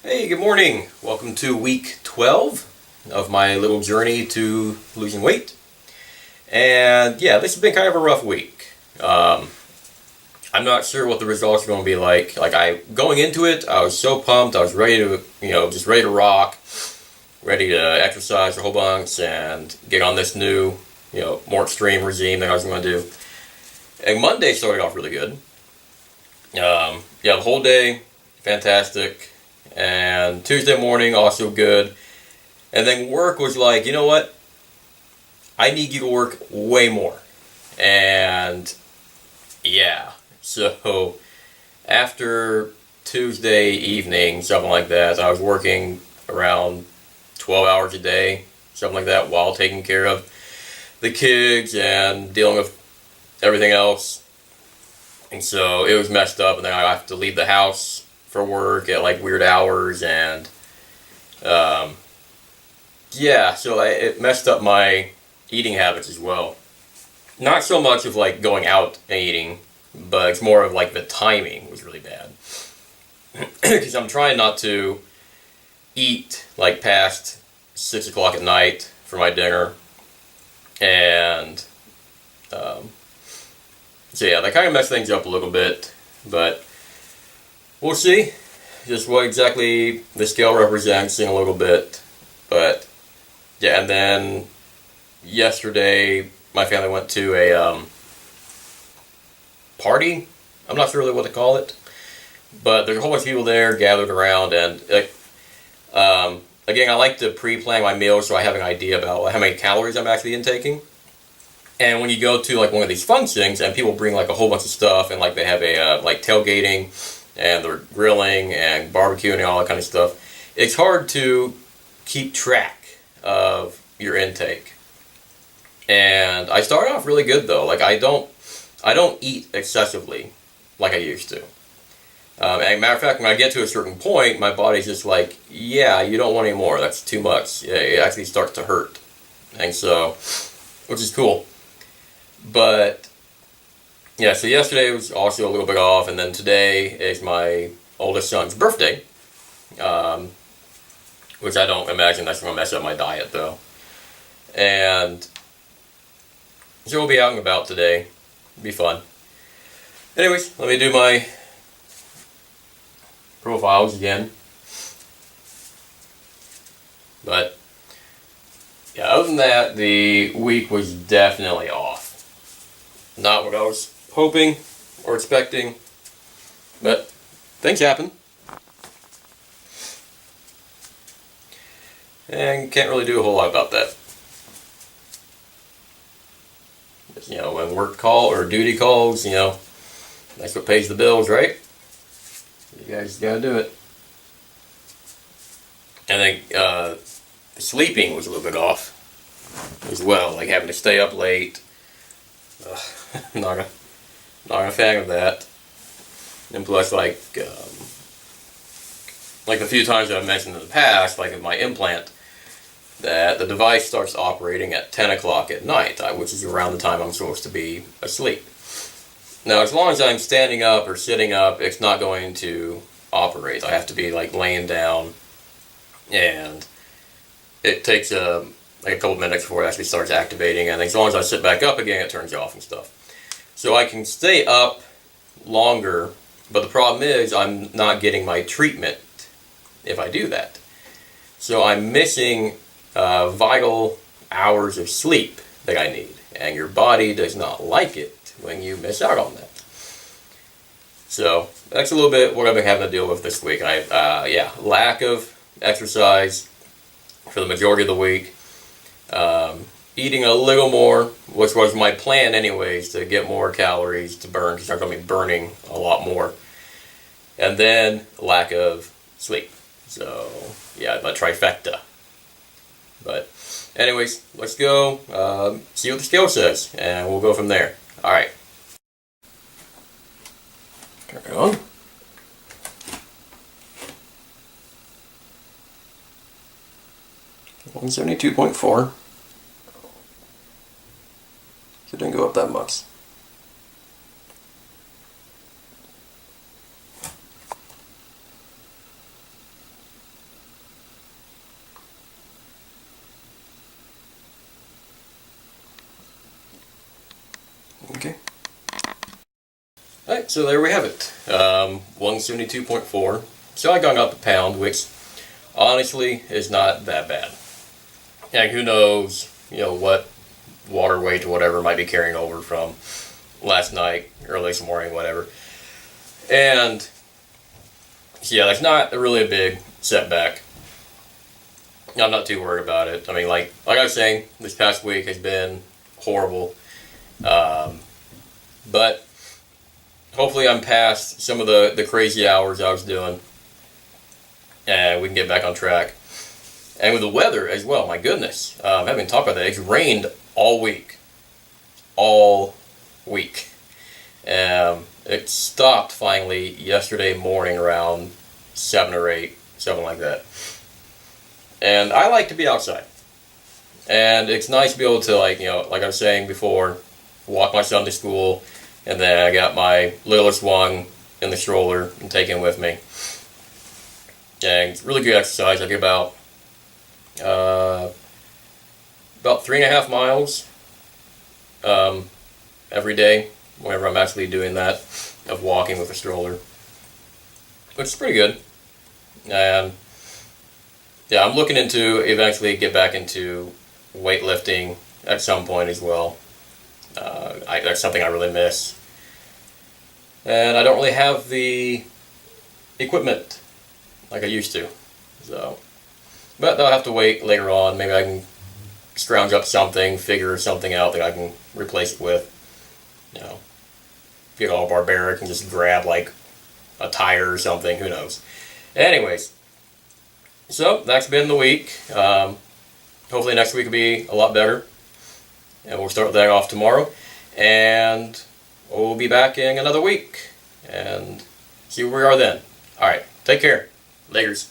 Hey, good morning. Welcome to week 12 of my little journey to losing weight. And yeah, this has been kind of a rough week. I'm not sure what the results are going to be like. Going into it, I was so pumped. I was ready to, just ready to rock, ready to exercise a whole bunch and get on this new, more extreme regime that I was going to do. And Monday started off really good. The whole day, fantastic. And Tuesday morning, also good. And then work was like, you know what? I need you to work way more. And yeah, so after Tuesday evening, something like that, I was working around 12 hours a day, something like that, while taking care of the kids and dealing with everything else. And so it was messed up, and then I have to leave the house for work at like weird hours, and so it messed up my eating habits as well. Not so much of like going out and eating, but it's more of like the timing was really bad. Because I'm trying not to eat like past 6 o'clock at night for my dinner, and that kind of messed things up a little bit, but we'll see just what exactly the scale represents in a little bit. But yeah, and then yesterday my family went to a party. I'm not sure really what to call it, but there's a whole bunch of people there gathered around, and again, I like to pre-plan my meals so I have an idea about how many calories I'm actually intaking. And when you go to like one of these functions and people bring like a whole bunch of stuff, and like they have a like tailgating and they're grilling and barbecuing and all that kind of stuff, it's hard to keep track of your intake. And I started off really good though. Like I don't eat excessively like I used to. And matter of fact, when I get to a certain point, my body's just like, yeah, you don't want any more. That's too much. It actually starts to hurt. And so, which is cool. But yeah, so yesterday was also a little bit off, and then today is my oldest son's birthday, which I don't imagine that's going to mess up my diet though. And so we'll be out and about today. It'll be fun. Anyways, let me do my profiles again. But yeah, other than that, the week was definitely off. Not what I was hoping or expecting, but things happen. And can't really do a whole lot about that. When work call or duty calls, that's what pays the bills, right? You guys gotta do it. I think the sleeping was a little bit off as well, like having to stay up late. Not a fan of that. And plus, like the few times I've mentioned in the past, like in my implant, that the device starts operating at 10 o'clock at night, which is around the time I'm supposed to be asleep. Now, as long as I'm standing up or sitting up, it's not going to operate. I have to be like laying down, and it takes a couple minutes before it actually starts activating, and as long as I sit back up again, it turns off and stuff. So I can stay up longer, but the problem is I'm not getting my treatment if I do that. So I'm missing vital hours of sleep that I need, and your body does not like it when you miss out on that. So that's a little bit what I've been having to deal with this week. Lack of exercise for the majority of the week. Eating a little more, which was my plan anyways, to get more calories to burn, because I'm going to be burning a lot more. And then lack of sleep. So yeah, the trifecta. But anyways, let's go see what the scale says, and we'll go from there. Alright. Turn it on. $172.4. So it didn't go up that much. Alright, so there we have it. 172.4. So I gone up a pound, which honestly is not that bad. And who knows, what water weight or whatever might be carrying over from last night, early this morning, whatever. And so yeah, that's not really a big setback. I'm not too worried about it. I mean, like I was saying, this past week has been horrible. But hopefully I'm past some of the crazy hours I was doing, and we can get back on track. And with the weather as well, my goodness, I haven't talked about that. It's rained all week. All week. It stopped finally yesterday morning around 7 or 8, something like that. And I like to be outside. And it's nice to be able to, like I was saying before, walk my son to school, and then I got my littlest one in the stroller and take him with me. And it's really good exercise. I get about 3.5 miles every day whenever I'm actually doing that, of walking with a stroller, which is pretty good. And yeah, I'm looking into eventually get back into weightlifting at some point as well. That's something I really miss, and I don't really have the equipment like I used to. So, but they'll have to wait later on. Maybe I can scrounge up something, figure something out that I can replace it with. Get all barbaric and just grab like a tire or something. Who knows? Anyways, so that's been the week. Hopefully next week will be a lot better, and we'll start that off tomorrow. And we'll be back in another week and see where we are then. Alright, take care. Laters.